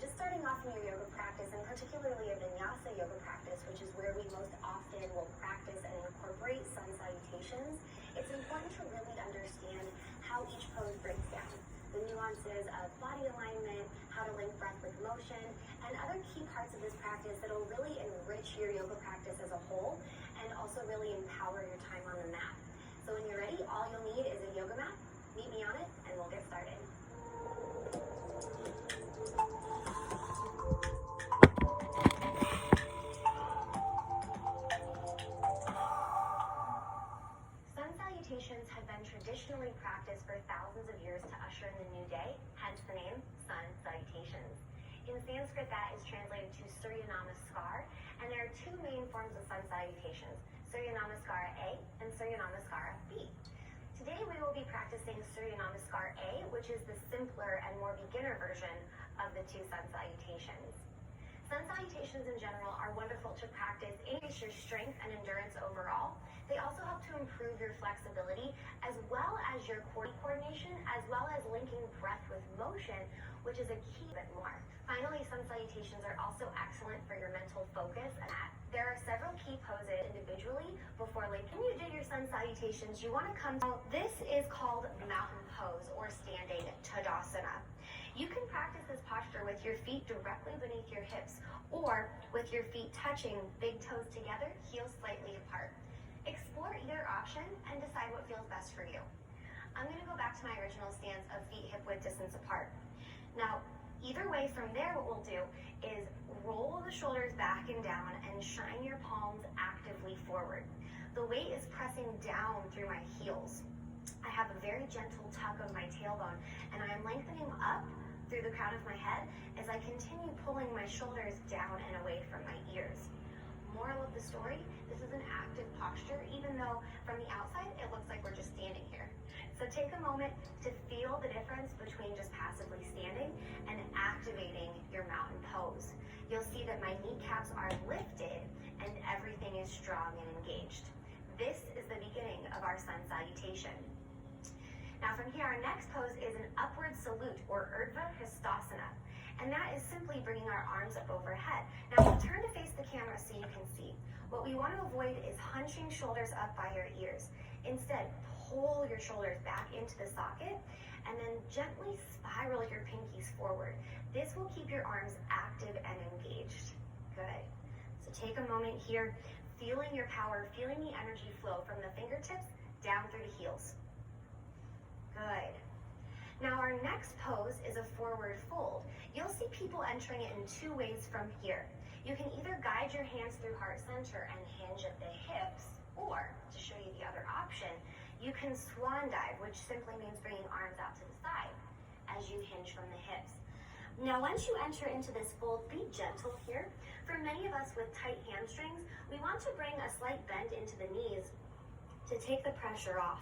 Just starting off in your yoga practice, and particularly a vinyasa yoga practice, which is where we most often will practice and incorporate sun salutations, it's important to really understand how each pose breaks down. The nuances of body alignment, how to link breath with motion, and other key parts of this practice that will really enrich your yoga practice as a whole and also really empower your time on the mat. So when you're ready, all you'll need is a yoga mat. Meet me on it, and we'll get started. Sun salutations have been traditionally practiced for thousands of years to usher in the new day, hence the name Sun Salutations. In Sanskrit, that is translated to Surya Namaskar, and there are two main forms of Sun Salutations, Surya Namaskar A and Surya Namaskar B. Today we will be practicing Surya Namaskar A, which is the simpler and more beginner version of the two Sun Salutations. Sun salutations in general are wonderful to practice, increase your strength and endurance overall. They also help to improve your flexibility as well as your coordination, as well as linking breath with motion, which is a key bit more. Finally, sun salutations are also excellent for your mental focus. There are several key poses individually before when you do your sun salutations, you want to come down. This is called mountain pose or standing Tadasana. You can practice this posture with your feet directly beneath your hips or with your feet touching, big toes together, heels slightly apart. Explore either option and decide what feels best for you. I'm going to go back to my original stance of feet hip width distance apart. Now, either way from there, what we'll do is roll the shoulders back and down and shine your palms actively forward. The weight is pressing down through my heels. I have a very gentle tuck of my tailbone, and I am lengthening up through the crown of my head as I continue pulling my shoulders down and away from my ears. Moral of the story, this is an active posture, even though from the outside it looks like we're just standing here. So take a moment to feel the difference between just passively standing and activating your mountain pose. You'll see that my kneecaps are lifted and everything is strong and engaged. This is the beginning of our sun salutation. Now from here, our next pose is an upward salute or Urdhva Hastasana. And that is simply bringing our arms up overhead. Now we'll turn to face the camera so you can see. What we want to avoid is hunching shoulders up by your ears. Instead, pull your shoulders back into the socket and then gently spiral your pinkies forward. This will keep your arms active and engaged. Good. So take a moment here, feeling your power, feeling the energy flow from the fingertips down through the heels. Good. Now our next pose is a forward fold. You'll see people entering it in two ways from here. You can either guide your hands through heart center and hinge at the hips, or to show you the other option, you can swan dive, which simply means bringing arms out to the side as you hinge from the hips. Now once you enter into this fold, be gentle here. For many of us with tight hamstrings, we want to bring a slight bend into the knees to take the pressure off.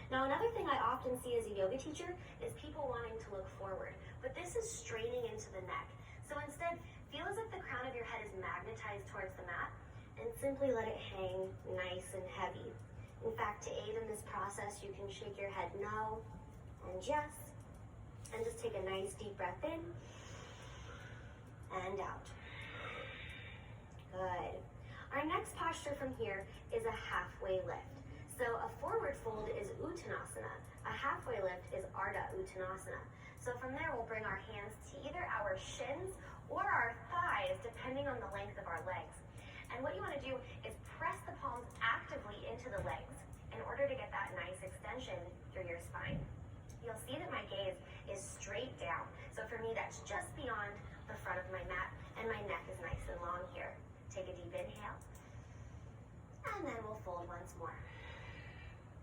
Now another thing I often see as a yoga teacher is people wanting to look forward, but this is straining into the neck. So instead, feel as if the crown of your head is magnetized towards the mat and simply let it hang nice and heavy. In fact, to aid in this process, you can shake your head no and yes, and just take a nice deep breath in and out. Good. Our next posture from here is a halfway lift. So a forward fold is Uttanasana. A halfway lift is Ardha Uttanasana. So from there, we'll bring our hands to either our shins or our thighs, depending on the length of our legs. And what you want to do is press the palms actively into the legs in order to get that nice extension through your spine. You'll see that my gaze is straight down. So for me, that's just beyond the front of my mat, and my neck is nice and long here. Take a deep inhale, and then we'll fold once more.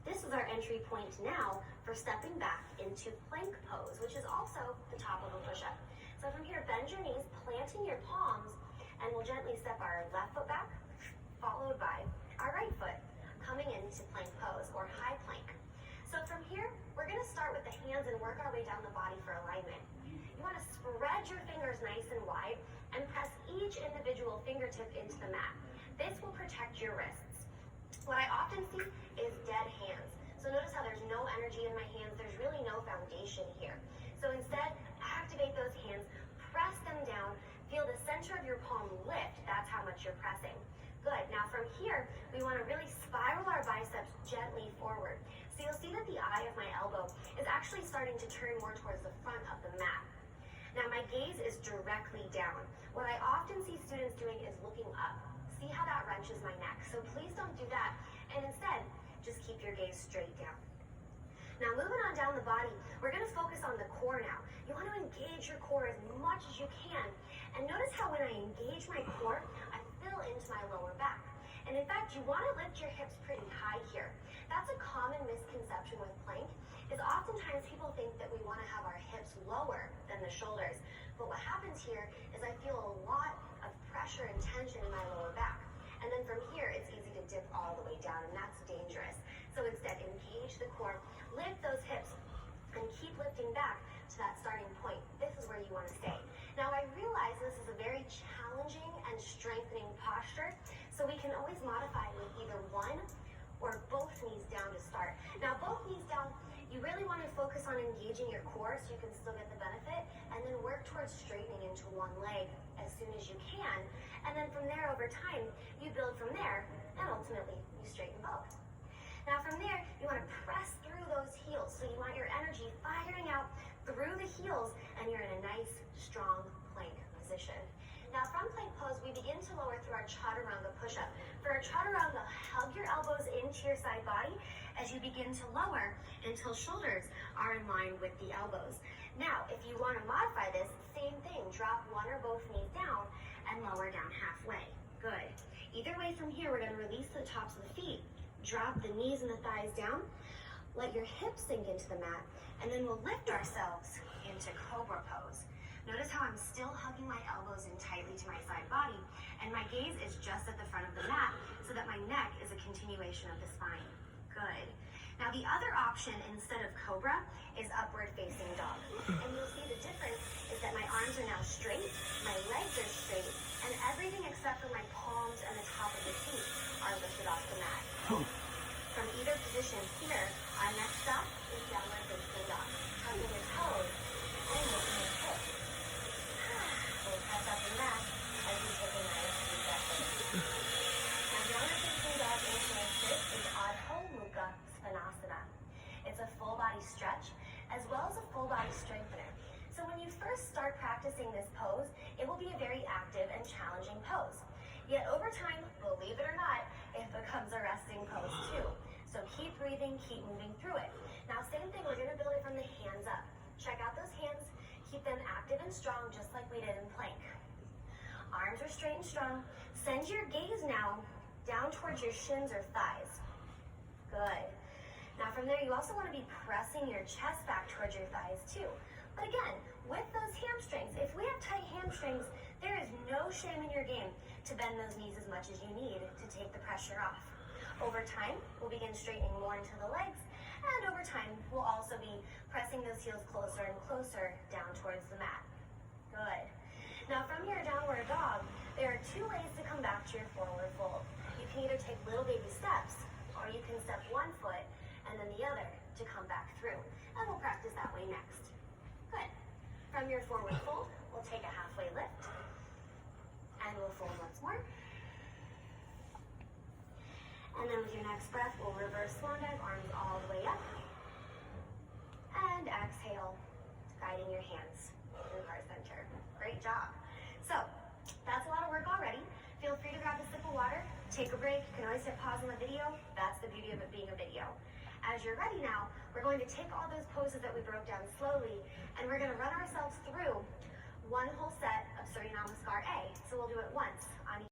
This is our entry point now for stepping back into plank pose, which is also the top of a push-up. So from here, bend your knees, planting your palms, and we'll gently step our left foot back, followed by our right foot, coming into plank pose or high plank. So from here, we're going to start with the hands and work our way down the body for alignment. You want to spread your fingers nice and wide and press each individual fingertip into the mat. This will protect your wrists. What I often see is dead hands. So notice how there's no energy in my hands. There's really no foundation here. So instead, activate those hands, press them down, you're pressing. Good. Now from here, we want to really spiral our biceps gently forward. So you'll see that the eye of my elbow is actually starting to turn more towards the front of the mat. Now my gaze is directly down. What I often see students doing is looking up. See how that wrenches my neck. So please don't do that. And instead, just keep your gaze straight down. Now moving on down the body, we're going to focus on the core now. You want to engage your core as much as you can. And notice how when I engage my core, I fill into my lower back. And in fact, you want to lift your hips pretty high here. That's a common misconception with plank, is oftentimes people think that we want to have our hips lower than the shoulders. But what happens here is I feel a lot of pressure and tension in my lower back. And then from here, it's easy to dip all the way down, and that's dangerous. So instead, engage the core, lift those hips, and keep lifting back to that starting point. This is where you want to stay. Now, I realize this is a very challenging and strengthening posture, so we can always modify with either one or both knees down to start. Now, both knees down, you really want to focus on engaging your core so you can still get the benefit, and then work towards straightening into one leg as soon as you can. And then from there, over time, you build from there, and ultimately, you straighten both. Now from there, you want to press through those heels. So you want your energy firing out through the heels, and you're in a nice, strong plank position. Now from plank pose, we begin to lower through our chaturanga push-up. For our chaturanga, hug your elbows into your side body as you begin to lower until shoulders are in line with the elbows. Now, if you want to modify this, same thing. Drop one or both knees down and lower down halfway. Good. Either way from here, we're going to release the tops of the feet. Drop the knees and the thighs down. Let your hips sink into the mat, and then we'll lift ourselves into cobra pose. Notice how I'm still hugging my elbows in tightly to my side body, and my gaze is just at the front of the mat so that my neck is a continuation of the spine. Good. Now the other option instead of cobra is upward facing dog. And you'll see the difference is that my arms are now straight, my legs are straight, and everything except for my palms and the top of the feet are lifted off the mat. From either position here, our next stop is downward facing dog. Hugging your toes and lifting your hips. We'll press up and back as we take a nice deep breath in. Now downward facing dog into my sit is Adho Mukha Svanasana. It's a full body stretch as well as a full body strengthener. So when you first start practicing this pose, it will be a very active and challenging pose. Yet over time, believe it or not, it becomes a resting pose too. So keep breathing, keep moving through it. Now same thing, we're going to build it from the hands up. Check out those hands, keep them active and strong just like we did in plank. Arms are straight and strong. Send your gaze now down towards your shins or thighs. Good. Now from there, you also want to be pressing your chest back towards your thighs too. But again, with those hamstrings, if we have tight hamstrings, there is no shame in your game to bend those knees as much as you need to take the pressure off. Over time, we'll begin straightening more into the legs, and over time, we'll also be pressing those heels closer and closer down towards the mat. Good. Now from your downward dog, there are two ways to come back to your forward fold. You can either take little baby steps, or you can step one foot and then the other to come back through. And we'll practice that way next. Good. From your forward fold, we'll take a halfway lift. And we'll fold once more. And then with your next breath, we'll reverse swan dive, arms all the way up. And exhale, guiding your hands through heart center. Great job. So, that's a lot of work already. Feel free to grab a sip of water, take a break. You can always hit pause on the video. That's the beauty of it being a video. As you're ready now, we're going to take all those poses that we broke down slowly, and we're going to run ourselves through one whole set of Surya Namaskar A. So we'll do it once on each